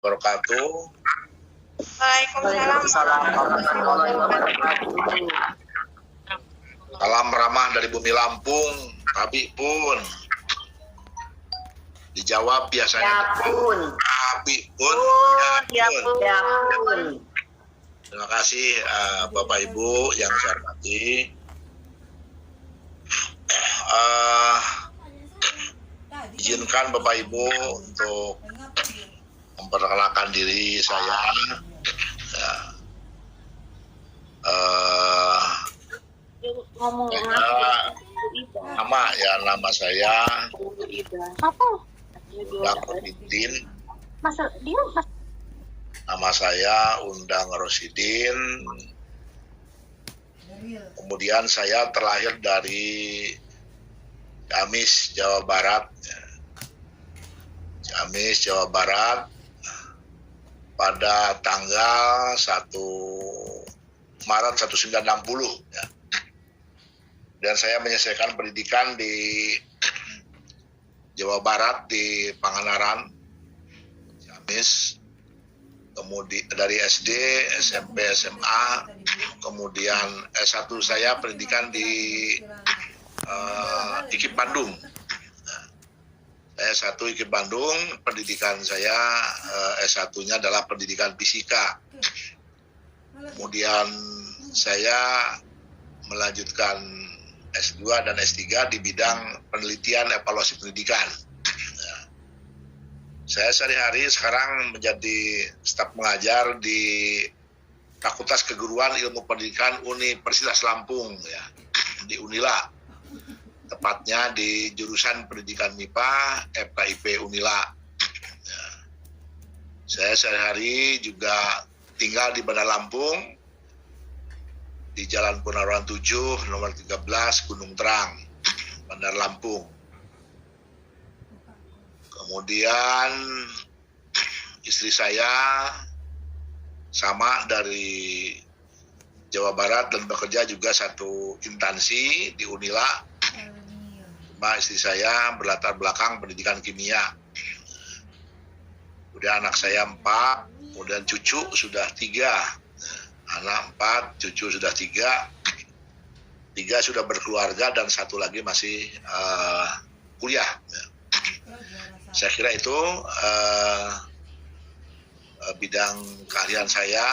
wabarakatuh. Waalaikumsalam warahmatullahi wabarakatuh. Salam ramah dari bumi Lampung, Abi Pun. Dijawab biasanya. Ya pun. Abi Pun. Ya pun. Terima kasih Bapak Ibu yang saya hormati. Izinkan Bapak Ibu untuk memperkenalkan diri saya. Ya. Nama saya Undang Rosidin. Nama saya Undang Rosidin. Kemudian saya terlahir dari Ciamis, Jawa Barat. Ciamis, Jawa Barat pada tanggal 1 Maret 1960. Ya. Dan saya menyelesaikan pendidikan di Jawa Barat di Pangandaran, Ciamis. Kemudian dari SD, SMP, SMA, kemudian S1 saya pendidikan di IKIP Bandung. Saya S1 IKIP Bandung, pendidikan saya S1-nya adalah pendidikan fisika. Kemudian saya melanjutkan S2 dan S3 di bidang penelitian evaluasi pendidikan. Saya sehari-hari sekarang menjadi staf mengajar di Fakultas Keguruan Ilmu Pendidikan Universitas Lampung, ya, di Unila. Tepatnya di jurusan Pendidikan MIPA FKIP Unila. Ya. Saya sehari-hari juga tinggal di Bandar Lampung, di Jalan Punarawan 7, nomor 13, Gunung Terang, Bandar Lampung. Kemudian istri saya sama dari Jawa Barat dan bekerja juga satu instansi di Unila. Cuma istri saya berlatar belakang pendidikan kimia. Kemudian anak saya 4, kemudian cucu sudah 3. Anak 4, cucu sudah 3. 3 sudah berkeluarga dan satu lagi masih kuliah. Saya kira itu bidang keahlian saya,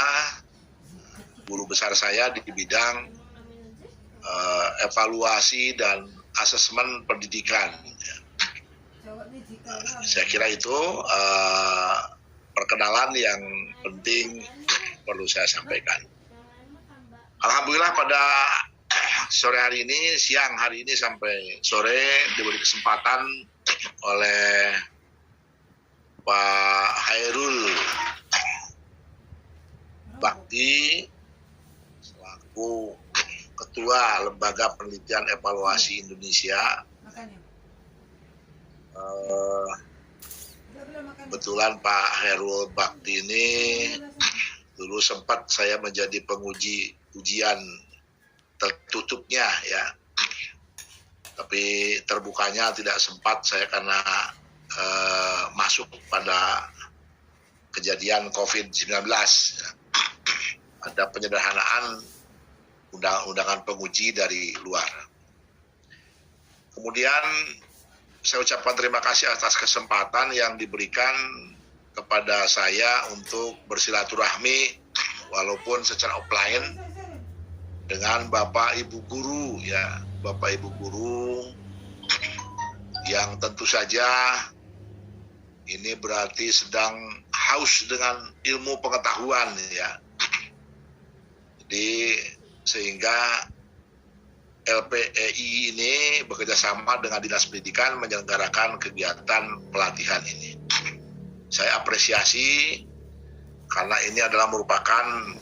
guru besar saya di bidang evaluasi dan asesmen pendidikan. Saya kira itu perkenalan yang penting perlu saya sampaikan. Alhamdulillah pada sore hari ini, siang hari ini sampai sore diberi kesempatan oleh Pak Hairul Bakti selaku Ketua Lembaga Penelitian Evaluasi Indonesia. Kebetulan Pak Hairul Bakti ini dulu sempat saya menjadi penguji ujian tertutupnya, ya. Tapi terbukanya tidak sempat saya karena masuk pada kejadian COVID-19. Ya. Ada penyederhanaan undangan penguji dari luar. Kemudian saya ucapkan terima kasih atas kesempatan yang diberikan kepada saya untuk bersilaturahmi walaupun secara offline dengan Bapak Ibu guru, ya, Bapak Ibu guru yang tentu saja ini berarti sedang haus dengan ilmu pengetahuan, ya. Jadi sehingga LPEI ini bekerjasama dengan Dinas Pendidikan menyelenggarakan kegiatan pelatihan ini. Saya apresiasi karena ini adalah merupakan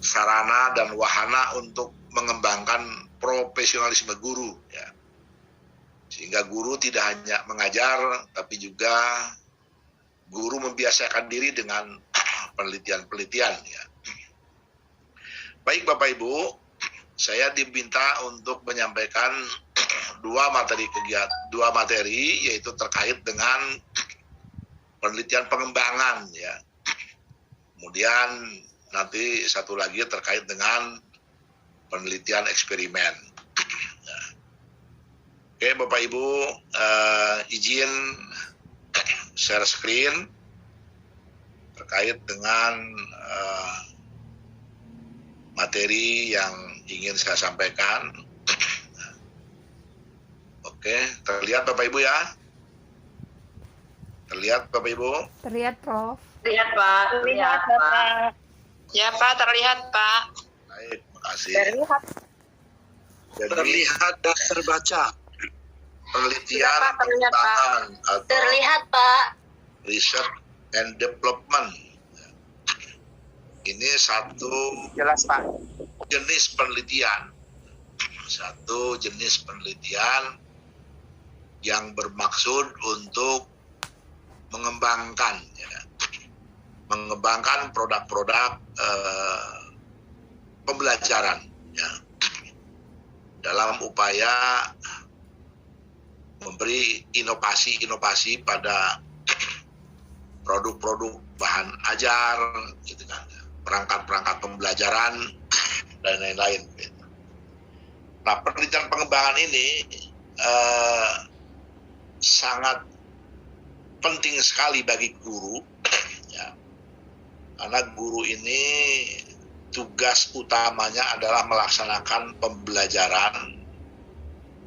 sarana dan wahana untuk mengembangkan profesionalisme guru, ya. Sehingga guru tidak hanya mengajar, tapi juga guru membiasakan diri dengan penelitian-penelitian, ya. Baik Bapak Ibu, saya diminta untuk menyampaikan dua materi yaitu terkait dengan penelitian pengembangan ya. Kemudian nanti satu lagi terkait dengan penelitian eksperimen. Ya. Oke Bapak Ibu, izin share screen terkait dengan materi yang ingin saya sampaikan. Oke, terlihat Bapak Ibu ya? Terlihat Bapak Ibu? Terlihat, Prof. Terlihat, Pak. Terlihat, Bapak. Ya, Pak, terlihat, Pak. Baik, terima kasih. Terlihat. Jadi, Terlihat dan terbaca. penelitian Sudah, Pak, terlihat, Pak. pengembangan atau Terlihat, Pak. research and development. Ini satu Jelas, Pak. jenis penelitian. Satu jenis penelitian yang bermaksud untuk mengembangkan produk-produk pembelajaran ya, dalam upaya memberi inovasi pada produk-produk bahan ajar gitu kan, perangkat-perangkat pembelajaran dan lain-lain gitu. Nah, penelitian pengembangan ini sangat penting sekali bagi guru ya. Karena guru ini tugas utamanya adalah melaksanakan pembelajaran,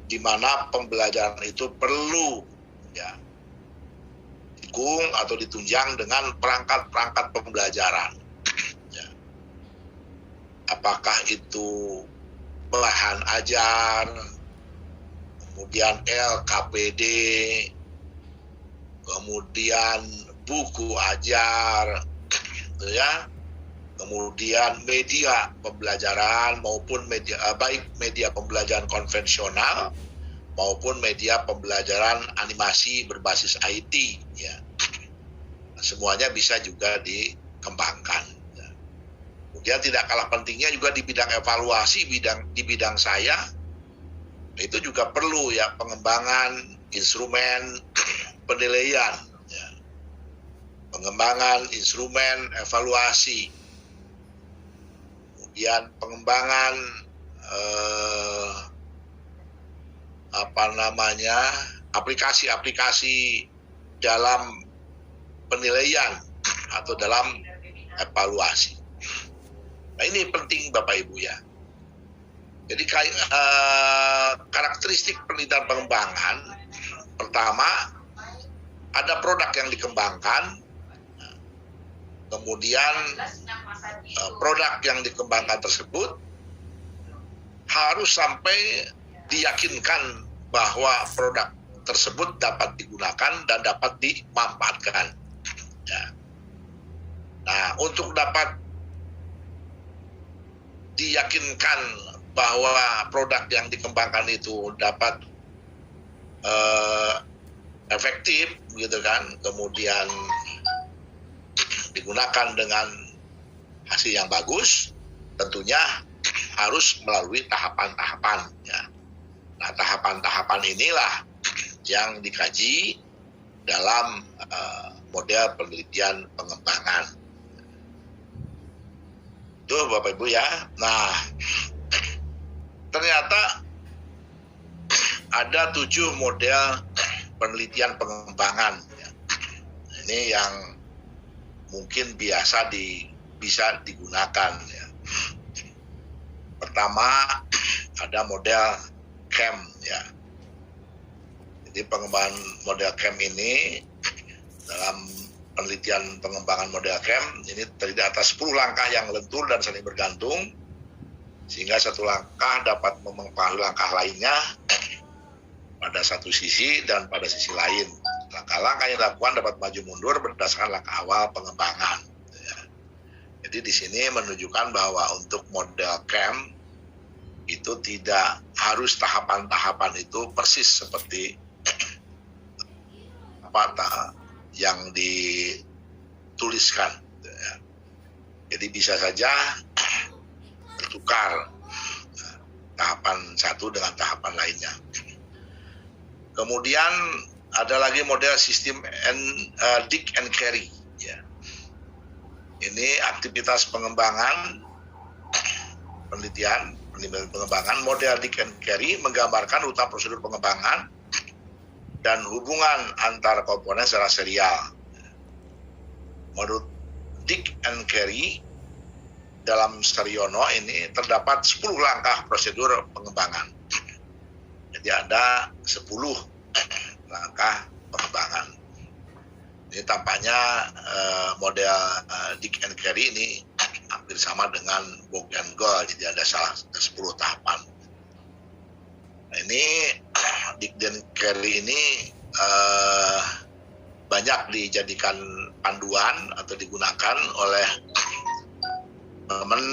di mana pembelajaran itu perlu ya didukung atau ditunjang dengan perangkat-perangkat pembelajaran ya. Apakah itu bahan ajar, kemudian LKPD, kemudian buku ajar, gitu ya, kemudian media pembelajaran maupun media baik media pembelajaran konvensional maupun media pembelajaran animasi berbasis IT, ya, semuanya bisa juga dikembangkan. Kemudian tidak kalah pentingnya juga di bidang evaluasi, di bidang saya itu juga perlu ya pengembangan instrumen penilaian, ya. Pengembangan instrumen evaluasi, kemudian pengembangan aplikasi-aplikasi dalam penilaian atau dalam evaluasi. Nah, ini penting Bapak Ibu ya. Jadi karakteristik penelitian pengembangan, pertama ada produk yang dikembangkan, kemudian produk yang dikembangkan tersebut harus sampai diyakinkan bahwa produk tersebut dapat digunakan dan dapat dimanfaatkan. Ya. Nah, untuk dapat diyakinkan bahwa produk yang dikembangkan itu dapat efektif, gitu kan, kemudian digunakan dengan hasil yang bagus, tentunya harus melalui tahapan-tahapan. Ya. Nah, tahapan-tahapan inilah yang dikaji dalam model penelitian pengembangan. Tuh Bapak Ibu ya. Nah, ternyata ada 7 model penelitian pengembangan. Ya. Ini yang mungkin bisa digunakan. Ya. Pertama ada model CAM ya. Jadi pengembangan model CAM ini dalam penelitian pengembangan model CAM ini terdiri atas 10 langkah yang lentur dan saling bergantung, sehingga satu langkah dapat mempengaruhi langkah lainnya pada satu sisi dan pada sisi lain. Langkah-langkah yang dilakukan dapat maju mundur berdasarkan langkah awal pengembangan. Ya. Jadi di sini menunjukkan bahwa untuk model CAM itu tidak harus tahapan-tahapan itu persis seperti yang dituliskan. Ya. Jadi bisa saja bertukar tahapan satu dengan tahapan lainnya. Kemudian ada lagi model sistem dig and carry. Ya. Ini aktivitas pengembangan, penelitian pengembangan model dig and carry menggambarkan urutan prosedur pengembangan dan hubungan antar komponen secara serial. Menurut dig and carry dalam Saryono ini terdapat 10 langkah prosedur pengembangan. Jadi ada 10 langkah pengembangan. Ini tampaknya model dig and carry ini hampir sama dengan Book and Goal, jadi ada 10 tahapan. Nah, ini dig and carry ini banyak dijadikan panduan atau digunakan oleh teman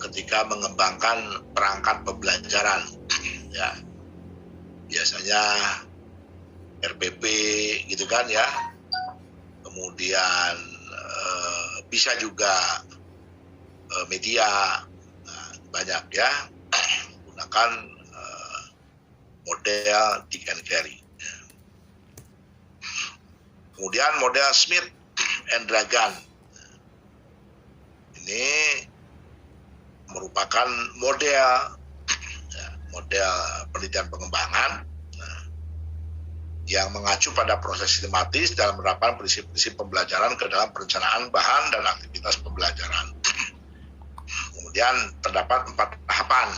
ketika mengembangkan perangkat pembelajaran. Ya, biasanya RPP gitu kan ya. Kemudian bisa juga media, banyak ya, gunakan model dig and carry. Kemudian model Smith and Dragon. Ini merupakan model penelitian pengembangan yang mengacu pada proses sistematis dalam menerapkan prinsip-prinsip pembelajaran ke dalam perencanaan bahan dan aktivitas pembelajaran. Kemudian terdapat 4 tahapan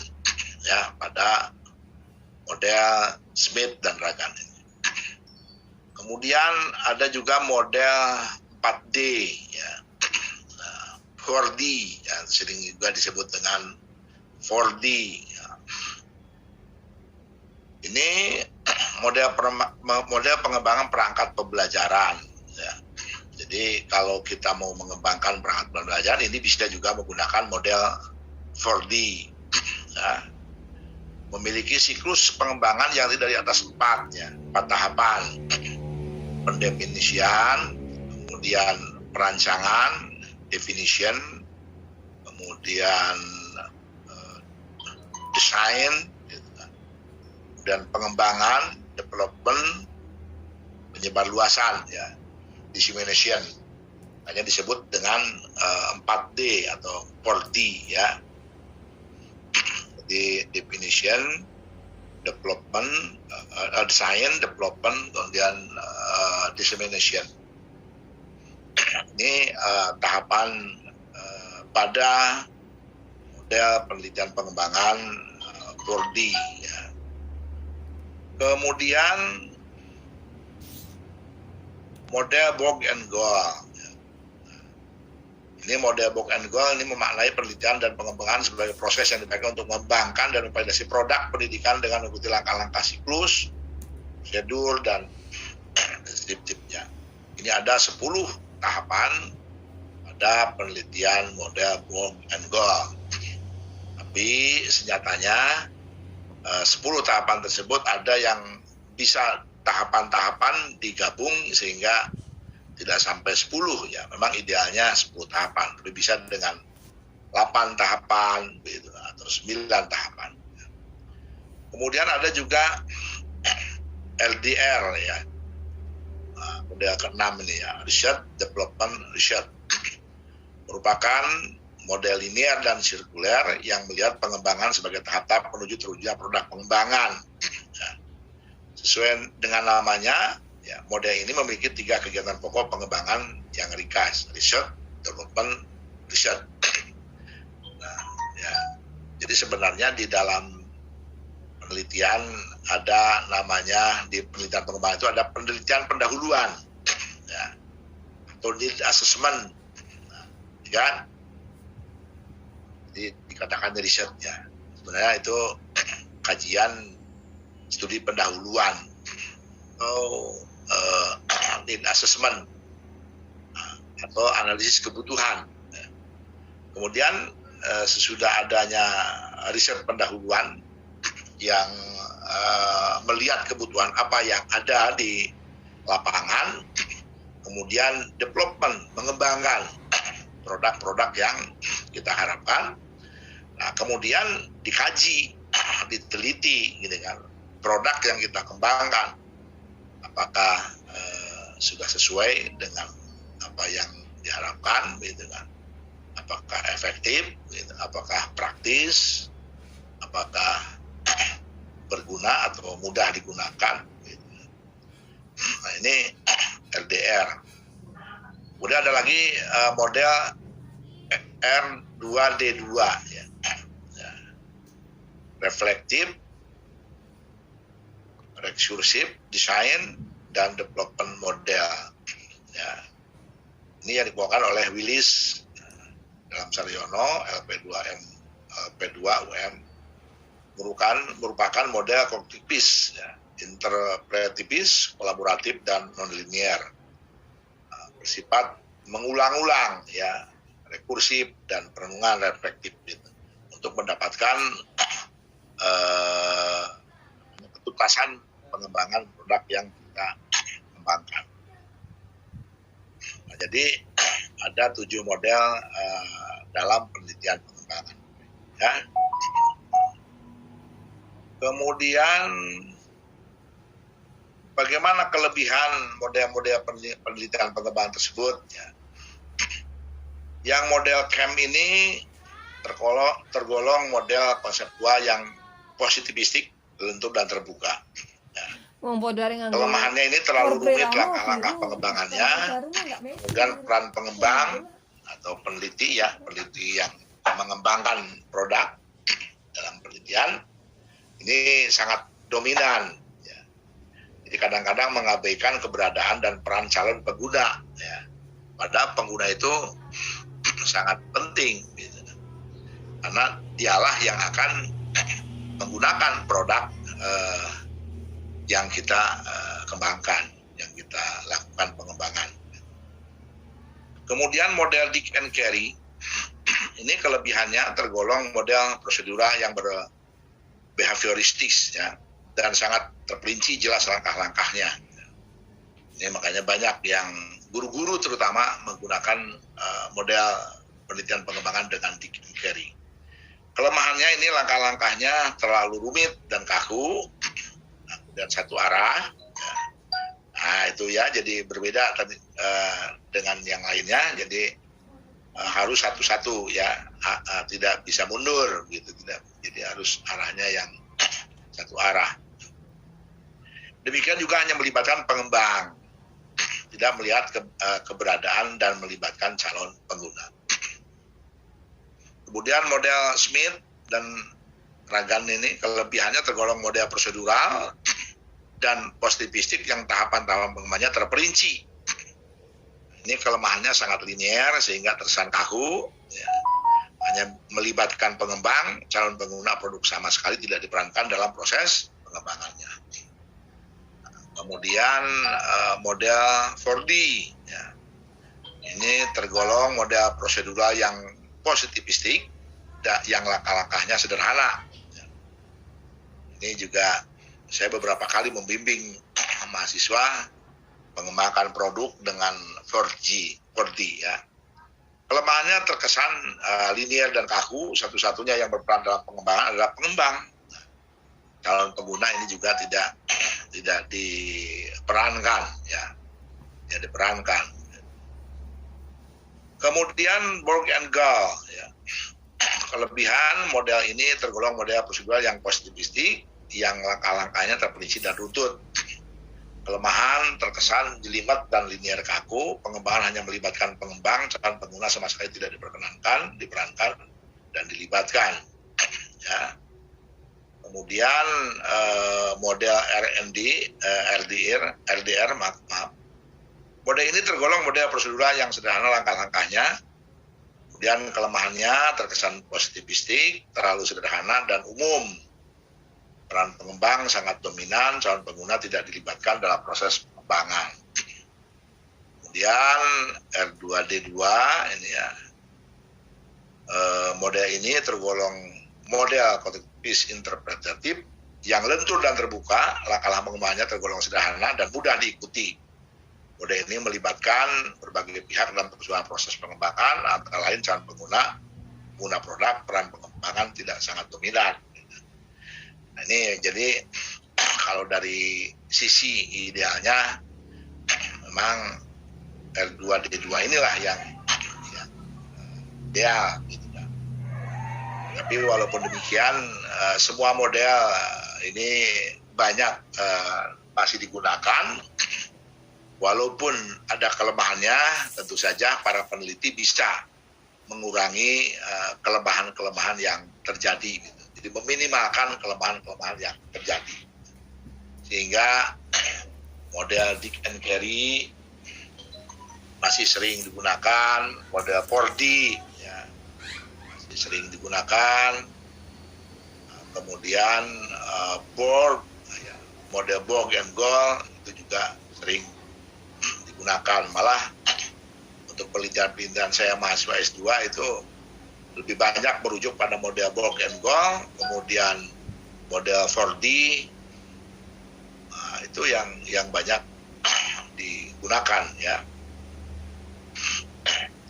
ya pada model Smith dan Dragon ini. Kemudian ada juga model 4D ya. 4D ya, sering juga disebut dengan 4D ya. Ini model pengembangan perangkat pembelajaran ya. Jadi kalau kita mau mengembangkan perangkat pembelajaran ini bisa juga menggunakan model 4D ya. Memiliki siklus pengembangan yang terdiri dari atas 4 tahapan. Pendefinisian, kemudian perancangan, definition, kemudian desain, dan pengembangan, development, penyebarluasan, ya, dissemination. Hanya disebut dengan 4D atau 4D, ya. Jadi definition, development, design, development, kemudian dissemination. Ini tahapan pada model penelitian pengembangan 4D. Ya. Kemudian model Book and Goal. Ini model Book and Goal ini memaknai penelitian dan pengembangan sebagai proses yang dipakai untuk mengembangkan dan memvalidasi produk pendidikan dengan mengikuti langkah-langkah siklus, prosedur, dan tip-tipnya. Ini ada 10 tahapan pada penelitian model Book and Goal. Tapi senyatanya 10 tahapan tersebut ada yang bisa tahapan-tahapan digabung sehingga tidak sampai 10 ya. Memang idealnya 10 tahapan, tapi bisa dengan 8 tahapan gitu, atau 9 tahapan. Kemudian ada juga LDR ya. Nah, model ke-6 ini ya, Research Development Research. Merupakan model linear dan sirkuler yang melihat pengembangan sebagai tahap-tahap menuju terwujudnya produk pengembangan. Ya. Sesuai dengan namanya, ya, model ini memiliki 3 kegiatan pokok pengembangan yang ringkas: research, development, research. Nah, ya. Jadi sebenarnya di dalam penelitian ada namanya, di penelitian pengembangan itu ada penelitian pendahuluan, ya, atau need assessment, nah, kan? Jadi dikatakan riset ya. Sebenarnya itu kajian studi pendahuluan atau need assessment atau analisis kebutuhan. Kemudian sesudah adanya riset pendahuluan yang melihat kebutuhan apa yang ada di lapangan, kemudian development, mengembangkan produk-produk yang kita harapkan. Nah, kemudian dikaji, diteliti gitu kan, produk yang kita kembangkan apakah sudah sesuai dengan apa yang diharapkan, gitu kan? Apakah efektif, gitu? Apakah praktis, apakah berguna atau mudah digunakan, gitu. Nah, ini LDR. Kemudian ada lagi model R2D2 ya. Reflective, recursive design, dan development model ya. Ini yang dibawakan oleh Willis dalam Saryono LP2M LP2UM merupakan model kognitivis ya, interpretivis, kolaboratif, dan nonlinier, bersifat mengulang-ulang ya, rekursif, dan perenungan reflektif gitu, untuk mendapatkan ketuntasan pengembangan produk yang kita kembangkan. Nah, jadi ada 7 model dalam penelitian pengembangan ya. Kemudian bagaimana kelebihan model-model penelitian pengembangan tersebut ya. Yang model CAM ini tergolong model konseptual yang positivistik, lentur, dan terbuka ya. Kelemahannya ini terlalu rumit langkah-langkah pengembangannya, kemudian peran pengembang atau peneliti yang mengembangkan produk dalam penelitian ini sangat dominan ya. Jadi kadang-kadang mengabaikan keberadaan dan peran calon pengguna ya. Padahal pengguna itu sangat penting gitu. Karena dialah yang akan menggunakan produk yang kita kembangkan, yang kita lakukan pengembangan. Kemudian model Dick and Carey ini kelebihannya tergolong model prosedural yang behavioristis ya, dan sangat terperinci jelas langkah-langkahnya. Ini makanya banyak yang guru-guru terutama menggunakan model penelitian pengembangan dengan Dick and Carey. Kelemahannya ini langkah-langkahnya terlalu rumit dan kaku dan satu arah. Nah itu ya, jadi berbeda dengan yang lainnya. Jadi harus satu-satu ya, tidak bisa mundur gitu, tidak. Jadi harus arahnya yang satu arah. Demikian juga hanya melibatkan pengembang, tidak melihat keberadaan dan melibatkan calon pengguna. Kemudian model Smith dan Ragan ini kelebihannya tergolong model prosedural dan positivistik yang tahapan-tahapan pengembangannya terperinci. Ini kelemahannya sangat linier sehingga terkesan kaku ya. Hanya melibatkan pengembang, calon pengguna produk sama sekali tidak diperankan dalam proses pengembangannya. Kemudian model 4D ya. Ini tergolong model prosedural yang positivistik yang langkah-langkahnya sederhana. Ini juga saya beberapa kali membimbing mahasiswa mengembangkan produk dengan 4D ya. Kelemahannya terkesan linier dan kaku, satu-satunya yang berperan dalam pengembangan adalah pengembang. Calon pengguna ini juga tidak diperankan ya. Tidak diperankan. Kemudian Borg and Gall ya. Kelebihan model ini tergolong model prosedural yang positivistik, yang langkah-langkahnya terperinci dan runtut. Kelemahan terkesan jelimet dan linier kaku, pengembangan hanya melibatkan pengembang, calon pengguna sama sekali tidak diperankan dan dilibatkan. Ya. Kemudian model RDR, maaf. Model ini tergolong model prosedural yang sederhana langkah-langkahnya. Kemudian kelemahannya terkesan positivistik, terlalu sederhana dan umum. Peran pengembang sangat dominan, calon pengguna tidak dilibatkan dalam proses pengembangan. Kemudian R2D2 ini ya, model ini tergolong model kognitivis interpretatif yang lentur dan terbuka, langkah pengembangannya tergolong sederhana dan mudah diikuti. Model ini melibatkan berbagai pihak dalam persoalan proses pengembangan, antara lain calon pengguna produk, peran pengembangan tidak sangat dominan. Nah ini jadi kalau dari sisi idealnya memang R2D2 inilah yang ideal gitu kan. Tapi walaupun demikian semua model ini banyak masih digunakan, walaupun ada kelemahannya, tentu saja para peneliti bisa mengurangi kelemahan-kelemahan yang terjadi gitu. Jadi meminimalkan kelemahan-kelemahan yang terjadi, sehingga model Dick and Carry masih sering digunakan, model 4D ya, masih sering digunakan, kemudian Borg, ya, model Borg and Gold itu juga sering digunakan. Malah untuk penelitian-penelitian saya mahasiswa S2 itu lebih banyak merujuk pada model Borg and Gold, kemudian model 4D, itu yang banyak digunakan ya.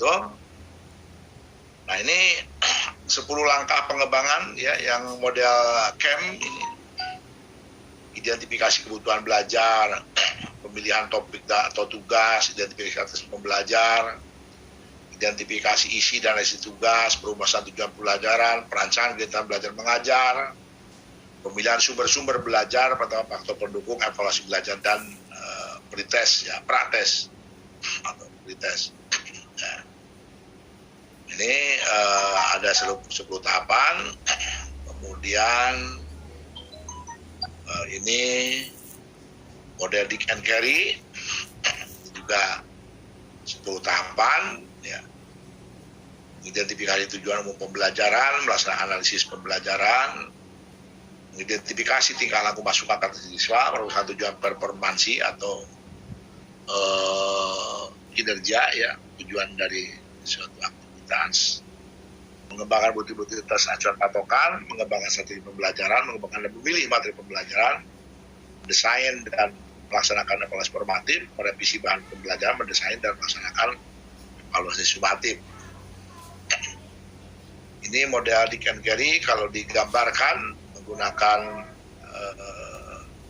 Tuh. Nah ini 10 langkah pengembangan ya yang model CAM ini. Identifikasi kebutuhan belajar, pemilihan topik atau tugas, identifikasi pembelajar, identifikasi isi dan isi tugas, perumusan tujuan pembelajaran, perancangan kegiatan belajar mengajar, pemilihan sumber-sumber belajar, penetapan faktor pendukung, evaluasi belajar, dan pretest ya, prates atau pretest. Ya. Ini ada 10 tahapan, kemudian ini model Dick and Carry juga 10 tahapan ya. Identifikasi tujuan umum pembelajaran, melaksanakan analisis pembelajaran, mengidentifikasi tingkah laku masukan kata siswa, merumuskan tujuan performansi atau kinerja ya, tujuan dari suatu aktivitas, mengembangkan bukti-bukti atas acuan patokan, mengembangkan strategi pembelajaran, mengembangkan dan memilih materi pembelajaran, mendesain dan melaksanakan evaluasi formatif, merevisi bahan pembelajaran, mendesain dan melaksanakan evaluasi sumatif. Ini model Dick and Carry kalau digambarkan menggunakan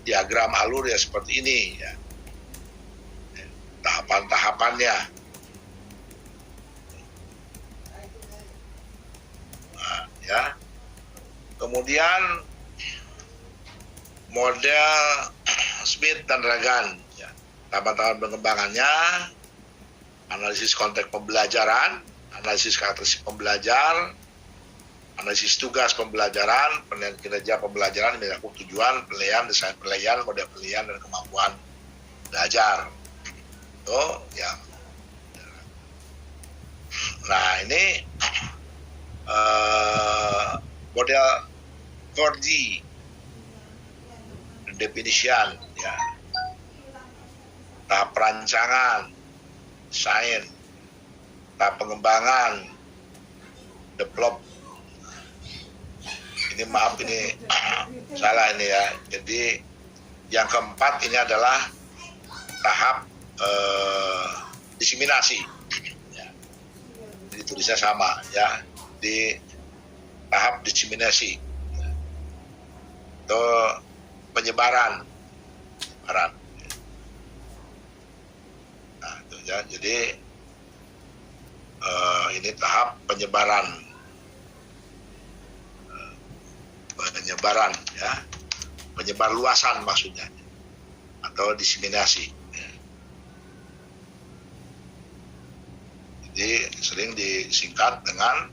diagram alur ya seperti ini ya. Tahapan-tahapannya. Nah, ya. Kemudian model Smith dan Ragan ya. Tahapan-tahapan pengembangannya, analisis konteks pembelajaran, analisis karakteristik pembelajar, analisis tugas pembelajaran, penilaian kinerja pembelajaran, nilai tujuan, penilaian, desain penilaian, model penilaian, dan kemampuan belajar. Itu ya. Nah ini model 4D definition ya, tahap perancangan, desain, tahap pengembangan, develop. Ini maaf ini salah ini ya. Jadi yang keempat ini adalah tahap diseminasi. Ya. Jadi tulisnya sama ya, di tahap diseminasi. Itu penyebaran. Nah, itu ya. Jadi ini tahap penyebaran ya, penyebar luasan maksudnya, atau diseminasi. Jadi sering disingkat dengan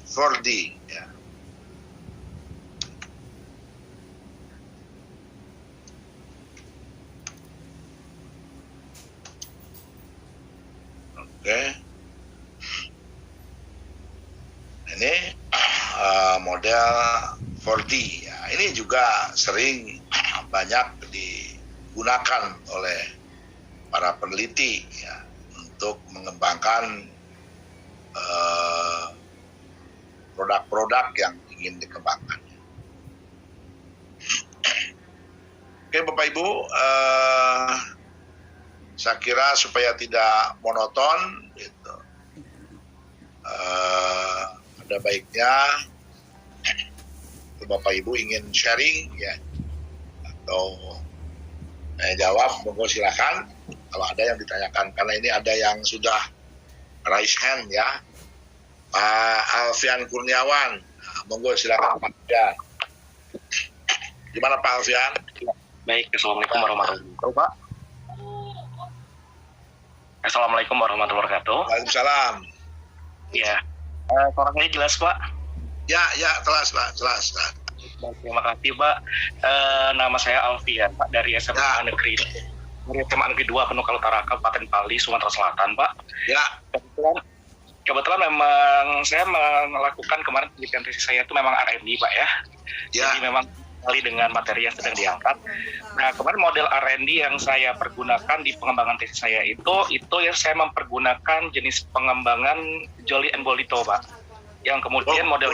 4D ya. Oke. Ini model 4D ya. Ini juga sering banyak digunakan oleh para peneliti ya, untuk mengembangkan produk-produk yang ingin dikembangkan. Oke Bapak Ibu, saya kira supaya tidak monoton, gitu, ada baiknya Bapak Ibu ingin sharing ya atau jawab, monggo silakan. Kalau ada yang ditanyakan, karena ini ada yang sudah raise hand ya. Pak Alfian Kurniawan, monggo silakan Pak Alfian. Gimana Pak Alfian? Baik, Assalamualaikum warahmatullahi wabarakatuh, Pak. Assalamualaikum warahmatullahi wabarakatuh. Waalaikumsalam. Ya, suaranya jelas, Pak? Ya, jelas Pak, jelas. Terima kasih, Pak. Nama saya Alfian, Pak, dari SMA Negeri. Dari SMA Negeri 2 Penuh Utara, Kabupaten Pali, Sumatera Selatan, Pak. Ya. Kebetulan memang saya melakukan kemarin penelitian tesis saya itu memang R&D, Pak ya. Jadi memang kali dengan materi yang sedang diangkat. Nah, kemarin model R&D yang saya pergunakan di pengembangan tesis saya itu ya saya mempergunakan jenis pengembangan Joly and Bolito, Pak. Yang kemudian model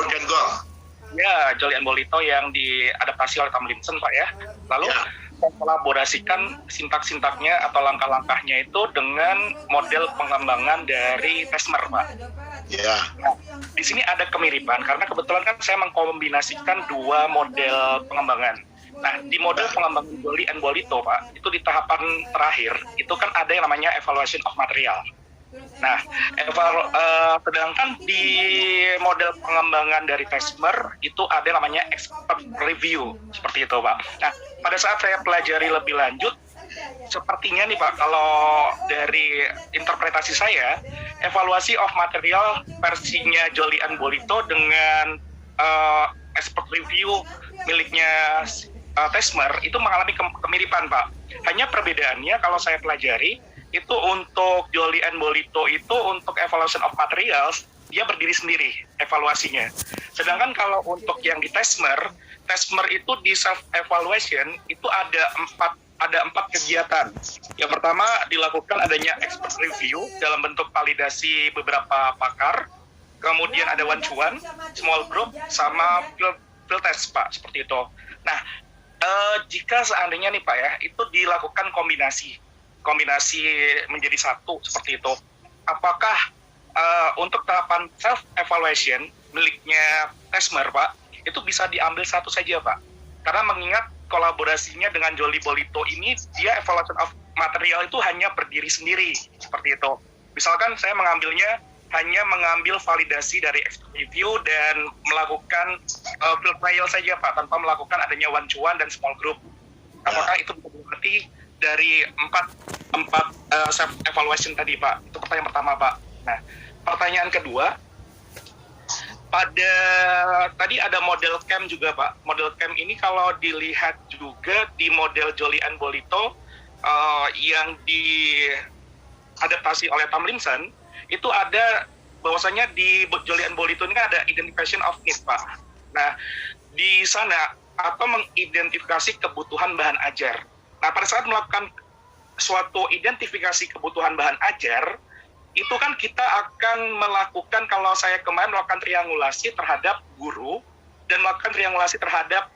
ya Joly and Bolito yang diadaptasi oleh Tomlinson, Pak ya. Lalu mengkolaborasikan sintak-sintaknya atau langkah-langkahnya itu dengan model pengembangan dari Tesmer, Pak. Ya. Nah, di sini ada kemiripan karena kebetulan kan saya mengkombinasikan dua model pengembangan. Nah, di model pengembangan Joly and Bolito, Pak, itu di tahapan terakhir itu kan ada yang namanya evaluation of material. Nah, sedangkan di model pengembangan dari Tesmer itu ada yang namanya expert review, seperti itu, Pak. Nah, pada saat saya pelajari lebih lanjut, sepertinya nih Pak, kalau dari interpretasi saya, evaluasi of material versinya Joly and Bolito dengan expert review miliknya Tesmer itu mengalami kemiripan, Pak. Hanya perbedaannya kalau saya pelajari, itu untuk Joly and Bolito itu untuk evaluation of materials dia berdiri sendiri evaluasinya. Sedangkan kalau untuk yang di Tesmer itu di self evaluation itu ada empat kegiatan. Yang pertama dilakukan adanya expert review dalam bentuk validasi beberapa pakar, kemudian ada one to one, small group, sama field test, Pak, seperti itu. Nah, jika seandainya nih Pak ya itu dilakukan kombinasi menjadi satu seperti itu, apakah untuk tahapan self evaluation miliknya Tesmer, Pak, itu bisa diambil satu saja, Pak? Karena mengingat kolaborasinya dengan Joly Bolito ini, dia evaluation of material itu hanya berdiri sendiri seperti itu. Misalkan saya hanya mengambil validasi dari expert review dan melakukan field trial saja, Pak, tanpa melakukan adanya one to one dan small group. Apakah itu berarti dari empat self evaluation tadi, Pak? Itu pertanyaan pertama, Pak. Nah, pertanyaan kedua, tadi ada model CAM juga, Pak. Model CAM ini kalau dilihat juga di model Joly and Bolito yang diadaptasi oleh Tomlinson, itu ada bahwasanya di Joly and Bolito ini kan ada identification of need, Pak. Nah, di sana atau mengidentifikasi kebutuhan bahan ajar. Nah, pada saat melakukan suatu identifikasi kebutuhan bahan ajar, itu kan kita akan melakukan, kalau saya kemarin melakukan triangulasi terhadap guru dan melakukan triangulasi terhadap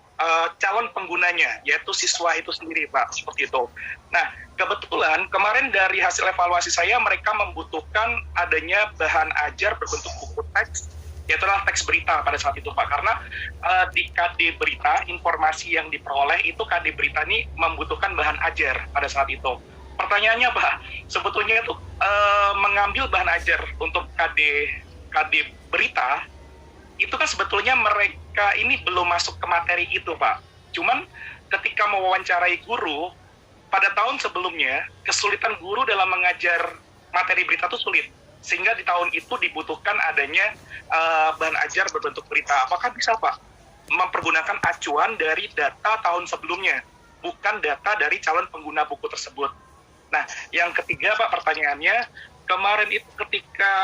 calon penggunanya, yaitu siswa itu sendiri, Pak, seperti itu. Nah, kebetulan kemarin dari hasil evaluasi saya, mereka membutuhkan adanya bahan ajar berbentuk buku teks, yaitu adalah teks berita pada saat itu, Pak. Karena di KD berita, informasi yang diperoleh itu KD berita ini membutuhkan bahan ajar pada saat itu. Pertanyaannya, Pak, sebetulnya itu mengambil bahan ajar untuk KD berita, itu kan sebetulnya mereka ini belum masuk ke materi itu, Pak. Cuman ketika mewawancarai guru, pada tahun sebelumnya, kesulitan guru dalam mengajar materi berita itu sulit. Sehingga di tahun itu dibutuhkan adanya bahan ajar berbentuk berita. Apakah bisa, Pak, mempergunakan acuan dari data tahun sebelumnya, bukan data dari calon pengguna buku tersebut? Nah, yang ketiga, Pak, pertanyaannya, kemarin itu ketika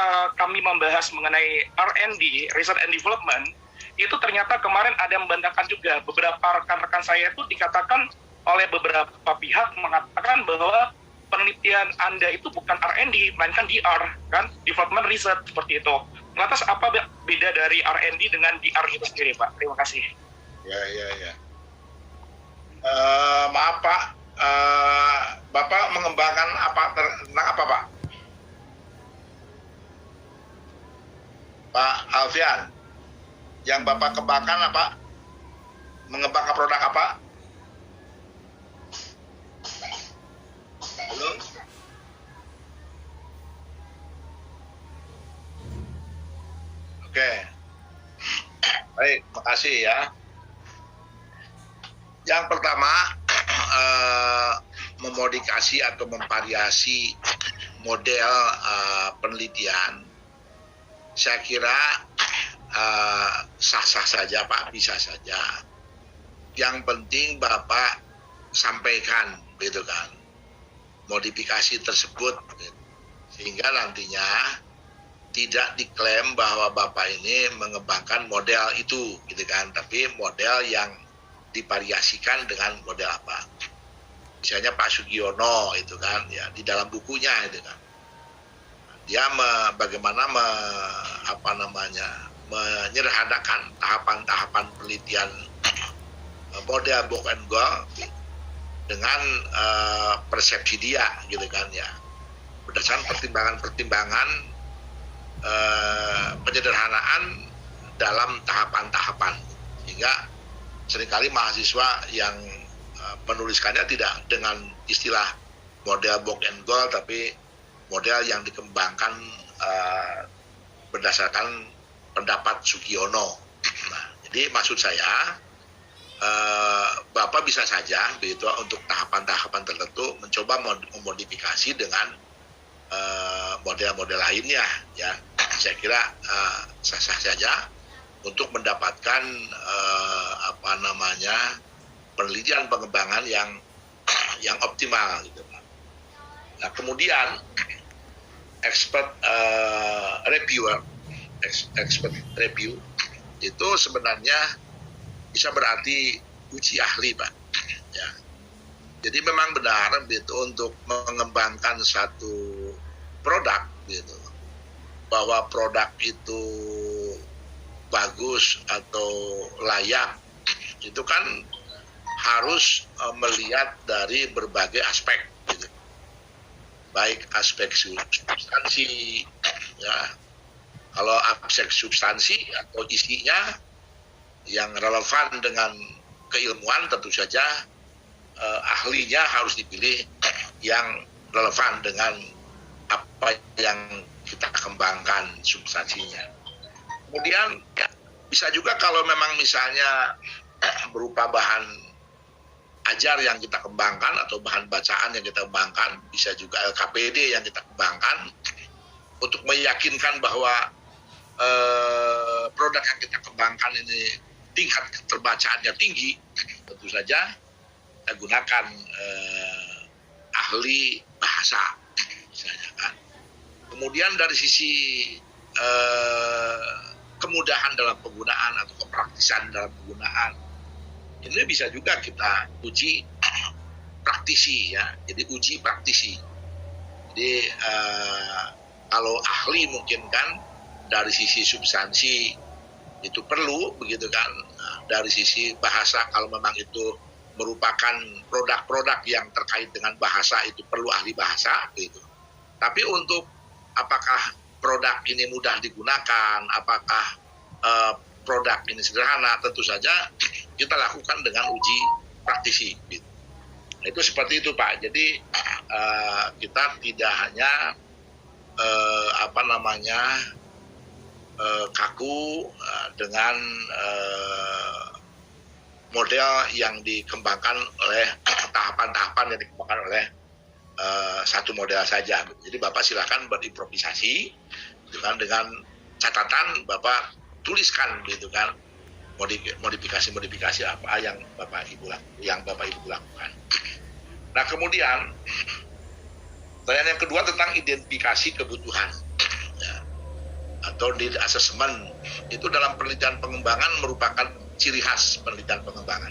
kami membahas mengenai R&D, Research and Development, itu ternyata kemarin ada yang membantahkan juga. Beberapa rekan-rekan saya itu dikatakan oleh beberapa pihak mengatakan bahwa penelitian Anda itu bukan R&D, melainkan DR, kan? Development Research, seperti itu. Lantas apa beda dari R&D dengan DR itu sendiri, Pak? Terima kasih. Ya. Maaf, Pak. Bapak mengembangkan tentang apa, Pak? Pak Alfian, yang Bapak kembangkan apa? Mengembangkan produk apa? Halo? Oke. Baik, makasih ya. Yang pertama, memodifikasi atau memvariasi model penelitian. Saya kira sah-sah saja Pak, bisa saja. Yang penting Bapak sampaikan, gitu kan, modifikasi tersebut, sehingga nantinya tidak diklaim bahwa Bapak ini mengembangkan model itu, gitu kan, tapi model yang divariasikan dengan model apa. Misalnya Pak Sugiono itu kan, ya di dalam bukunya itu kan, dia bagaimana menyederhanakan tahapan-tahapan penelitian model box and goal dengan persepsi dia, gitu kan ya, berdasarkan pertimbangan penyederhanaan dalam tahapan-tahapan, sehingga seringkali mahasiswa yang menuliskannya tidak dengan istilah model box and goal, tapi model yang dikembangkan berdasarkan pendapat Sugiono. Nah, jadi maksud saya, Bapak bisa saja begitu untuk tahapan-tahapan tertentu mencoba memodifikasi dengan model-model lainnya, ya. Saya kira sah-sah saja untuk mendapatkan penelitian pengembangan yang optimal, gitu. Nah, kemudian expert review itu sebenarnya bisa berarti uji ahli, Pak. Ya. Jadi memang benar gitu, untuk mengembangkan satu produk gitu, bahwa produk itu bagus atau layak, itu kan harus melihat dari berbagai aspek gitu. Baik aspek substansi, ya. Kalau aspek substansi atau isinya yang relevan dengan keilmuan, tentu saja ahlinya harus dipilih yang relevan dengan apa yang kita kembangkan substansinya. Kemudian ya, bisa juga kalau memang misalnya berupa bahan ajar yang kita kembangkan atau bahan bacaan yang kita kembangkan, bisa juga LKPD yang kita kembangkan untuk meyakinkan bahwa produk yang kita kembangkan ini tingkat keterbacaannya tinggi, tentu saja kita gunakan ahli bahasa, misalnya kan. Kemudian dari sisi kemudahan dalam penggunaan atau kepraktisan dalam penggunaan, ini bisa juga kita uji praktisi, ya. Jadi uji praktisi. Jadi kalau ahli mungkin kan dari sisi substansi itu perlu, begitu kan. Nah, dari sisi bahasa, kalau memang itu merupakan produk-produk yang terkait dengan bahasa, itu perlu ahli bahasa, gitu. Tapi untuk apakah produk ini mudah digunakan, apakah produk ini sederhana, tentu saja kita lakukan dengan uji praktisi, gitu. Nah, itu seperti itu, Pak. Jadi kita tidak hanya kaku dengan model yang dikembangkan oleh tahapan-tahapan yang dikembangkan oleh satu model saja. Jadi Bapak silakan berimprovisasi dengan catatan Bapak tuliskan, gitu kan, modifikasi apa yang Bapak Ibu lakukan. Nah, kemudian pertanyaan yang kedua tentang identifikasi kebutuhan, ya, atau need assessment. Itu dalam penelitian pengembangan merupakan ciri khas penelitian pengembangan.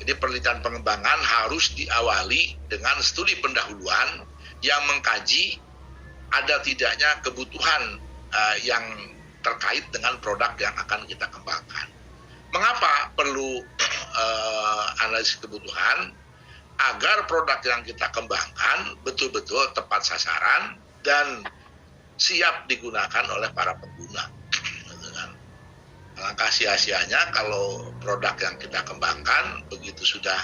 Jadi penelitian pengembangan harus diawali dengan studi pendahuluan yang mengkaji ada tidaknya kebutuhan yang terkait dengan produk yang akan kita kembangkan. Mengapa perlu analisis kebutuhan? Agar produk yang kita kembangkan betul-betul tepat sasaran dan siap digunakan oleh para pengguna. Langkah sia-sianya kalau produk yang kita kembangkan begitu sudah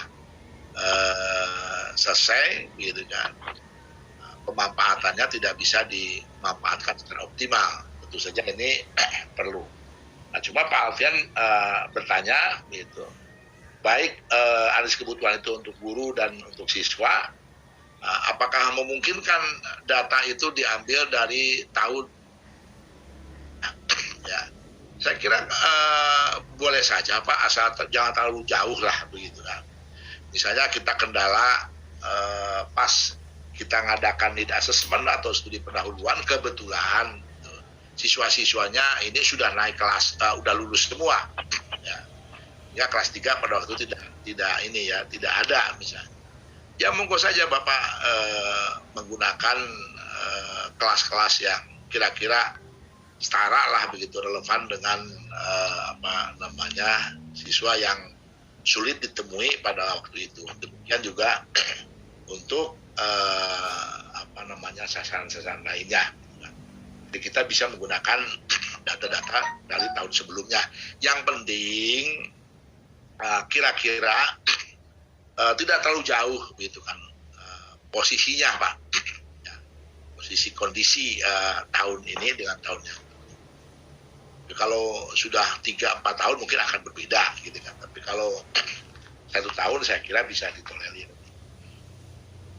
selesai, gitu kan, pemanfaatannya tidak bisa dimanfaatkan secara optimal. Tentu saja ini perlu. Nah, cuma Pak Alfian bertanya, gitu, baik analis kebutuhan itu untuk guru dan untuk siswa, apakah memungkinkan data itu diambil dari tahun? Ya, saya kira boleh saja Pak, asal jangan terlalu jauh lah, begitu kan. Misalnya kita kendala pas kita ngadakan need assessment atau studi pendahuluan, kebetulan siswa-siswanya ini sudah naik kelas, udah lulus semua, ya kelas 3 pada waktu itu tidak ada misalnya. Ya monggo saja Bapak menggunakan kelas-kelas yang kira-kira setara lah, begitu relevan dengan siswa yang sulit ditemui pada waktu itu. Demikian juga untuk sasaran-sasaran lainnya. Jadi kita bisa menggunakan data-data dari tahun sebelumnya. Yang penting kira-kira tidak terlalu jauh, gitu kan, posisinya Pak, ya, posisi kondisi tahun ini dengan tahun yang kalau sudah 3-4 tahun mungkin akan berbeda, gitu kan. Tapi kalau 1 tahun saya kira bisa ditolerir.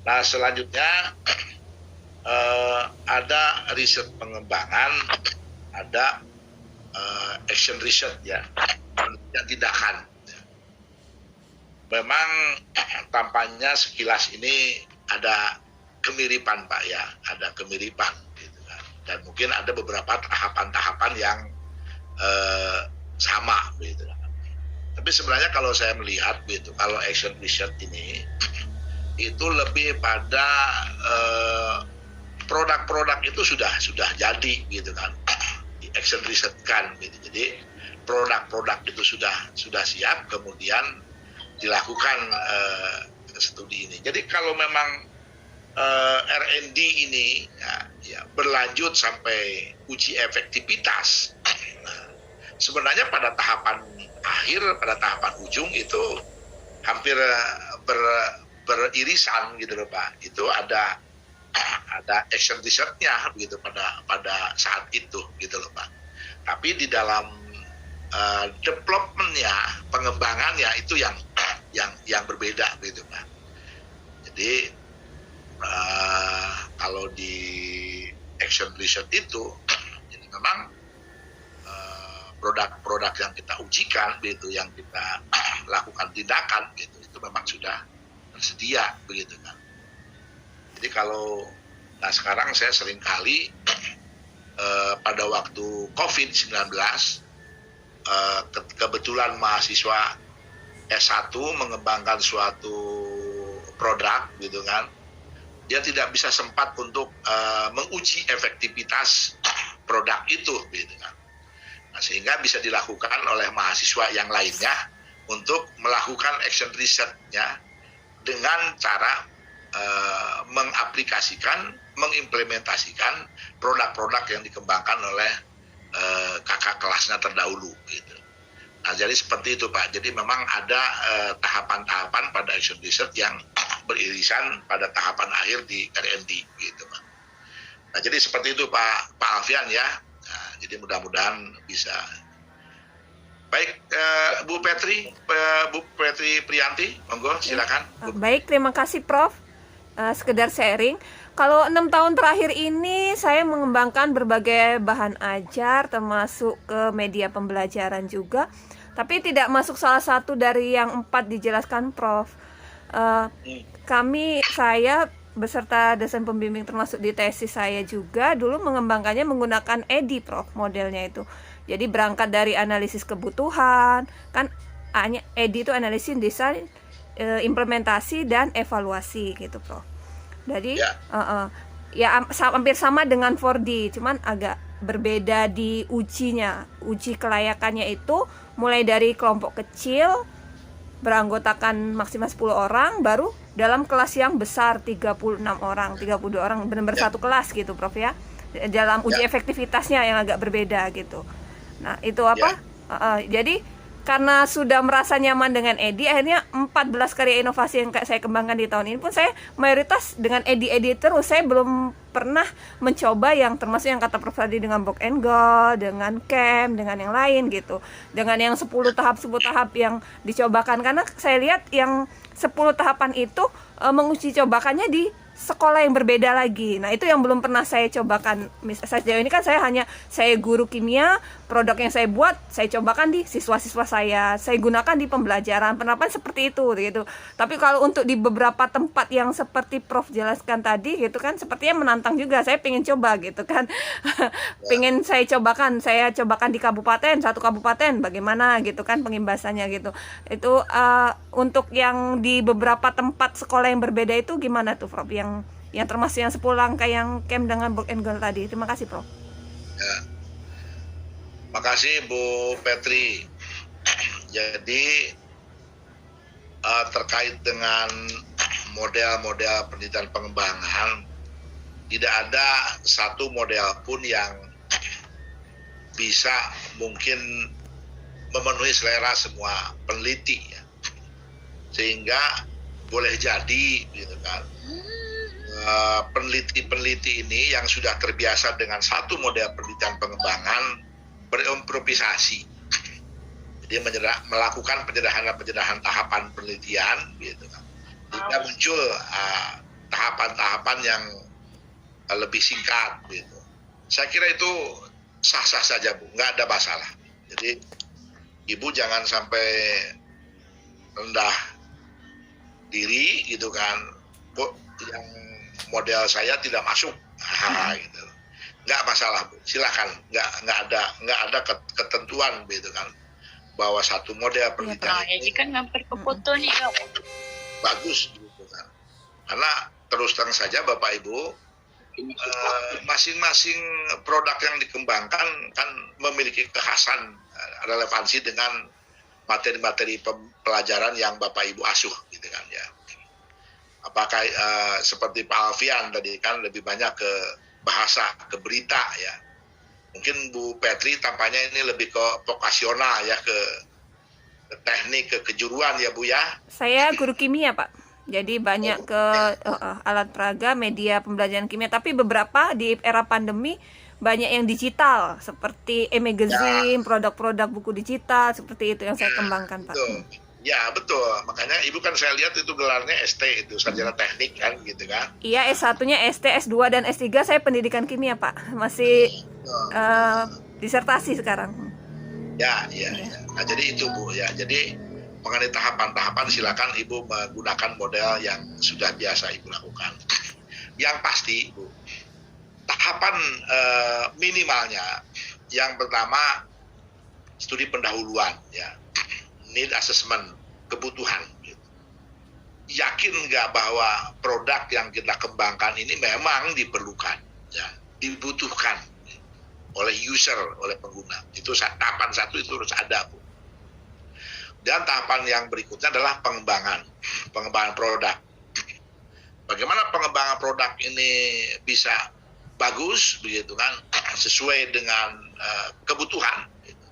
Nah, selanjutnya ada riset pengembangan, ada action research, ya, tindakan. Memang tampaknya sekilas ini ada kemiripan Pak, ya, ada kemiripan, gitu kan. Dan mungkin ada beberapa tahapan-tahapan yang sama, gitu kan. Tapi sebenarnya kalau saya melihat, gitu, kalau action research ini itu lebih pada produk-produk itu sudah jadi, gitu kan, di action research kan, gitu. Jadi produk-produk itu sudah siap, kemudian dilakukan studi ini. Jadi kalau memang R&D ini ya berlanjut sampai uji efektivitas, sebenarnya pada tahapan akhir, pada tahapan ujung itu hampir beririsan, gitu loh Pak. Itu ada action research-nya, begitu, pada saat itu, gitu loh Pak. Tapi di dalam development-nya, pengembangannya itu yang berbeda, gitu Pak. Jadi kalau di action research itu, jadi memang produk-produk yang kita ujikan, gitu, yang kita lakukan tindakan, gitu, itu memang sudah tersedia, begitu kan. Jadi sekarang saya seringkali pada waktu COVID-19, kebetulan mahasiswa S1 mengembangkan suatu produk, gitu kan, dia tidak bisa sempat untuk menguji efektivitas produk itu, gitu kan. Nah, sehingga bisa dilakukan oleh mahasiswa yang lainnya untuk melakukan action research-nya dengan cara mengaplikasikan, mengimplementasikan produk-produk yang dikembangkan oleh kakak kelasnya terdahulu, gitu. Nah, jadi seperti itu Pak. Jadi memang ada tahapan-tahapan pada action research yang beririsan pada tahapan akhir di R&D, gitu Pak. Nah, jadi seperti itu Pak Alfian, ya. Nah, jadi mudah-mudahan bisa. Baik, Bu Petri Priyanti, monggo silakan. Baik, terima kasih Prof. Sekedar sharing. Kalau 6 tahun terakhir ini saya mengembangkan berbagai bahan ajar, termasuk ke media pembelajaran juga. Tapi tidak masuk salah satu dari yang 4 dijelaskan Prof. Saya beserta dosen pembimbing termasuk di tesis saya juga dulu mengembangkannya menggunakan EDI Prof, modelnya itu. Jadi berangkat dari analisis kebutuhan, kan EDI itu analisis, desain, implementasi dan evaluasi, gitu Prof. Jadi hampir sama dengan 4D, cuman agak berbeda di ujinya. Uji kelayakannya itu mulai dari kelompok kecil beranggotakan maksimal 10 orang, baru dalam kelas yang besar 36 orang, 32 orang, benar-benar satu kelas, gitu Prof, ya. Dalam uji efektivitasnya yang agak berbeda, gitu. Nah, itu Jadi karena sudah merasa nyaman dengan EDI, akhirnya 14 karya inovasi yang saya kembangkan di tahun ini pun saya mayoritas dengan EDI terus. Saya belum pernah mencoba yang termasuk yang kata Prof tadi dengan box and go, dengan camp, dengan yang lain gitu. Dengan yang 10 tahap yang dicobakan, karena saya lihat yang 10 tahapan itu menguji cobakannya di sekolah yang berbeda lagi. Nah, itu yang belum pernah saya cobakan. Sejauh ini kan saya guru kimia, produk yang saya buat saya cobakan di siswa-siswa saya gunakan di pembelajaran penerapan seperti itu gitu. Tapi kalau untuk di beberapa tempat yang seperti Prof jelaskan tadi gitu kan, sepertinya menantang juga. Saya pengen coba gitu kan. Pengen saya cobakan di satu kabupaten bagaimana gitu kan pengimbasannya gitu. Itu untuk yang di beberapa tempat sekolah yang berbeda itu gimana tuh Prof, yang termasuk yang 10 langkah yang camp dengan box and go tadi. Terima kasih Prof. Ya. Makasih Bu Petri. Jadi terkait dengan model-model penelitian pengembangan, tidak ada satu model pun yang bisa mungkin memenuhi selera semua peneliti ya. Sehingga boleh jadi gitu kan, peneliti-peneliti ini yang sudah terbiasa dengan satu model penelitian pengembangan berimprovisasi, jadi melakukan penyederhanaan tahapan penelitian gitu kan, hingga muncul tahapan-tahapan yang lebih singkat gitu. Saya kira itu sah-sah saja Bu, nggak ada masalah. Jadi Ibu jangan sampai rendah diri gitu kan, yang model saya tidak masuk, gitu. Nggak masalah Bu, silakan, nggak ada ketentuan gitu kan bahwa satu model penelitian ini kan hampir kefoto nih bagus gitu kan. Karena terus terang saja Bapak Ibu, masing-masing produk yang dikembangkan kan memiliki kekhasan, relevansi dengan materi-materi pelajaran yang Bapak Ibu asuh gitu kan ya. Apakah seperti Pak Alfian tadi kan lebih banyak ke bahasa, ke berita ya. Mungkin Bu Petri tampaknya ini lebih ke vokasional ya, ke teknik, ke kejuruan ya Bu ya. Saya guru kimia Pak. Jadi banyak ke alat peraga, media pembelajaran kimia, tapi beberapa di era pandemi banyak yang digital seperti e-magazine, produk-produk buku digital seperti itu yang saya kembangkan Pak. Betul. Ya betul, makanya Ibu kan saya lihat itu gelarnya ST, itu sarjana teknik kan gitu kan. Iya, S1-nya ST, S2 dan S3 saya pendidikan kimia Pak, masih disertasi sekarang. Ya. Nah jadi itu Bu ya, jadi mengenai tahapan-tahapan silakan Ibu menggunakan model yang sudah biasa Ibu lakukan. Yang pasti Bu, tahapan minimalnya yang pertama studi pendahuluan ya, need assessment, kebutuhan gitu. Yakin nggak bahwa produk yang kita kembangkan ini memang diperlukan ya, dibutuhkan oleh user, oleh pengguna. Itu tahapan satu, itu harus ada Bu. Dan tahapan yang berikutnya adalah pengembangan produk. Bagaimana pengembangan produk ini bisa bagus begitu kan, sesuai dengan kebutuhan gitu.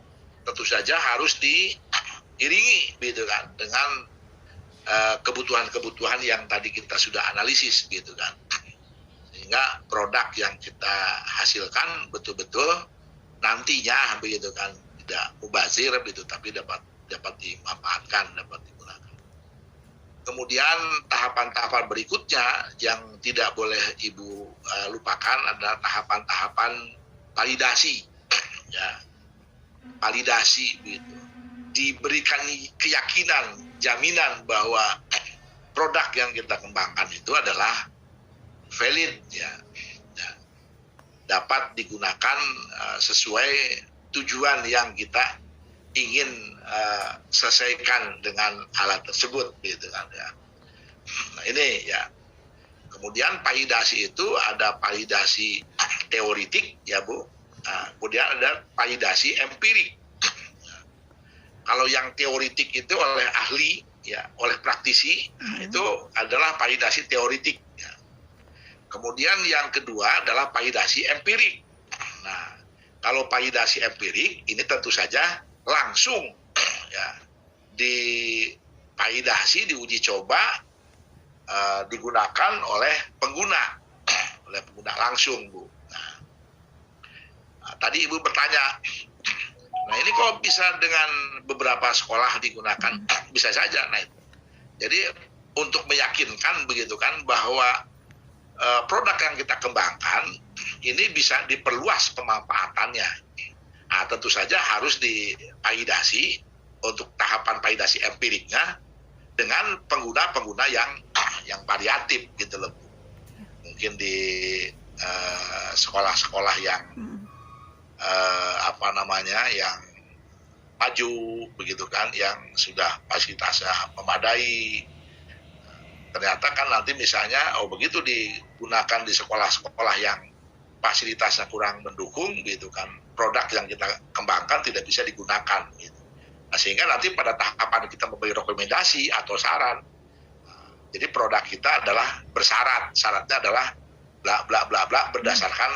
Tentu saja harus diiringi gitu kan dengan kebutuhan-kebutuhan yang tadi kita sudah analisis gitu kan, sehingga produk yang kita hasilkan betul-betul nantinya begitu kan tidak mubazir begitu, tapi dapat dimanfaatkan, dapat digunakan. Kemudian tahapan-tahapan berikutnya yang tidak boleh Ibu lupakan adalah tahapan-tahapan validasi ya, validasi gitu. Diberikan keyakinan, jaminan bahwa produk yang kita kembangkan itu adalah valid ya, dapat digunakan sesuai tujuan yang kita ingin selesaikan dengan alat tersebut gitu kan ya. Nah ini ya. Kemudian validasi itu ada validasi teoritik ya Bu. Nah, kemudian ada validasi empirik. Kalau yang teoritik itu oleh ahli ya, oleh praktisi, itu adalah validasi teoritik ya. Kemudian yang kedua adalah validasi empirik. Nah, kalau validasi empirik ini tentu saja langsung ya divalidasi, diuji coba, digunakan oleh pengguna langsung, Bu. Nah, tadi Ibu bertanya, nah ini kok bisa dengan beberapa sekolah digunakan? Bisa saja. Nah, jadi untuk meyakinkan begitu kan bahwa produk yang kita kembangkan ini bisa diperluas pemanfaatannya. Nah, tentu saja harus divalidasi untuk tahapan validasi empiriknya dengan pengguna-pengguna yang variatif gitu loh. Mungkin di sekolah-sekolah yang yang maju begitu kan, yang sudah fasilitasnya memadai. Ternyata kan nanti misalnya begitu digunakan di sekolah-sekolah yang fasilitasnya kurang mendukung gitu kan, produk yang kita kembangkan tidak bisa digunakan gitu. Nah, sehingga nanti pada tahapan kita memberi rekomendasi atau saran, jadi produk kita adalah bersyarat, syaratnya adalah bla bla bla bla berdasarkan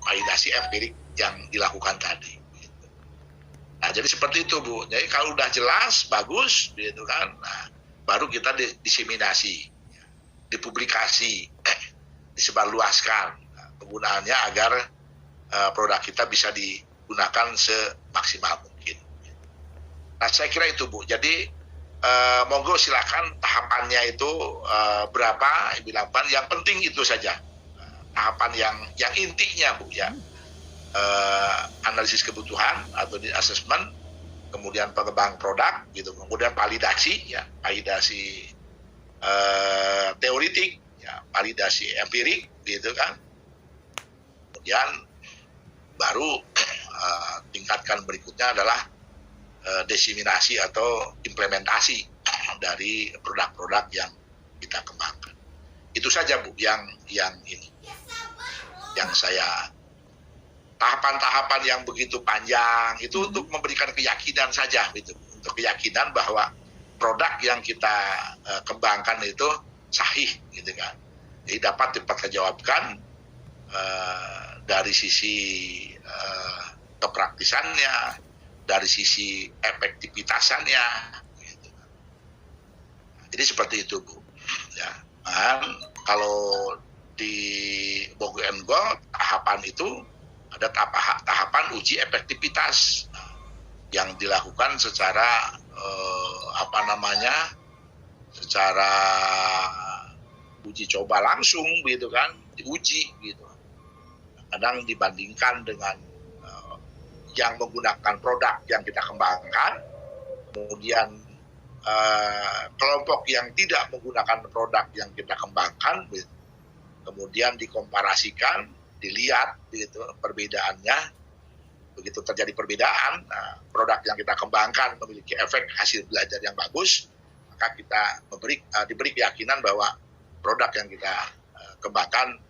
validasi empirik yang dilakukan tadi. Gitu. Nah, jadi seperti itu, Bu. Jadi kalau udah jelas, bagus, gitu kan. Nah, baru kita diseminasi, dipublikasi, disebarluaskan penggunaannya agar produk kita bisa digunakan semaksimal mungkin. Nah, saya kira itu, Bu. Jadi monggo silakan tahapannya itu berapa dilakukan. Yang penting itu saja tahapan yang intinya, Bu, ya. Analisis kebutuhan atau di assessment, kemudian pengembang produk, gitu, kemudian validasi, ya, validasi teoritik, ya, validasi empirik, gitu kan. Kemudian baru tingkatkan berikutnya adalah diseminasi atau implementasi dari produk-produk yang kita kembangkan. Itu saja, Bu, yang ini, yang saya tahapan-tahapan yang begitu panjang itu untuk memberikan keyakinan saja, gitu, untuk keyakinan bahwa produk yang kita kembangkan itu sahih, gitu kan. Jadi dapat dipertanggungjawabkan dari sisi kepraktisannya, dari sisi efektivitasannya, gitu. Jadi seperti itu, Bu. Ya, dan kalau di Bogo & Gold tahapan itu ada tahapan uji efektivitas yang dilakukan secara secara uji coba langsung, gitu kan, diuji, gitu. Kadang dibandingkan dengan yang menggunakan produk yang kita kembangkan, kemudian kelompok yang tidak menggunakan produk yang kita kembangkan, kemudian dikomparasikan, dilihat gitu perbedaannya. Begitu terjadi perbedaan, produk yang kita kembangkan memiliki efek hasil belajar yang bagus, maka kita diberi keyakinan bahwa produk yang kita kembangkan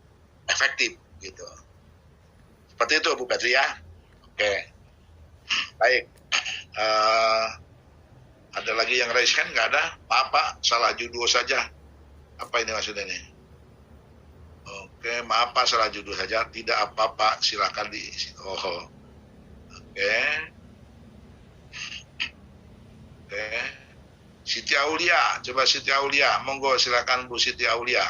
efektif, gitu. Seperti itu, Bu Petri, ya. Oke. Baik, ada lagi yang raise hand? Nggak ada? Maaf, Pak, salah judul saja. Apa ini maksudnya ini? Oke, maaf, Pak, salah judul saja. Tidak apa-apa, silakan di. Oke. Siti Aulia, coba Siti Aulia, monggo silakan Bu Siti Aulia.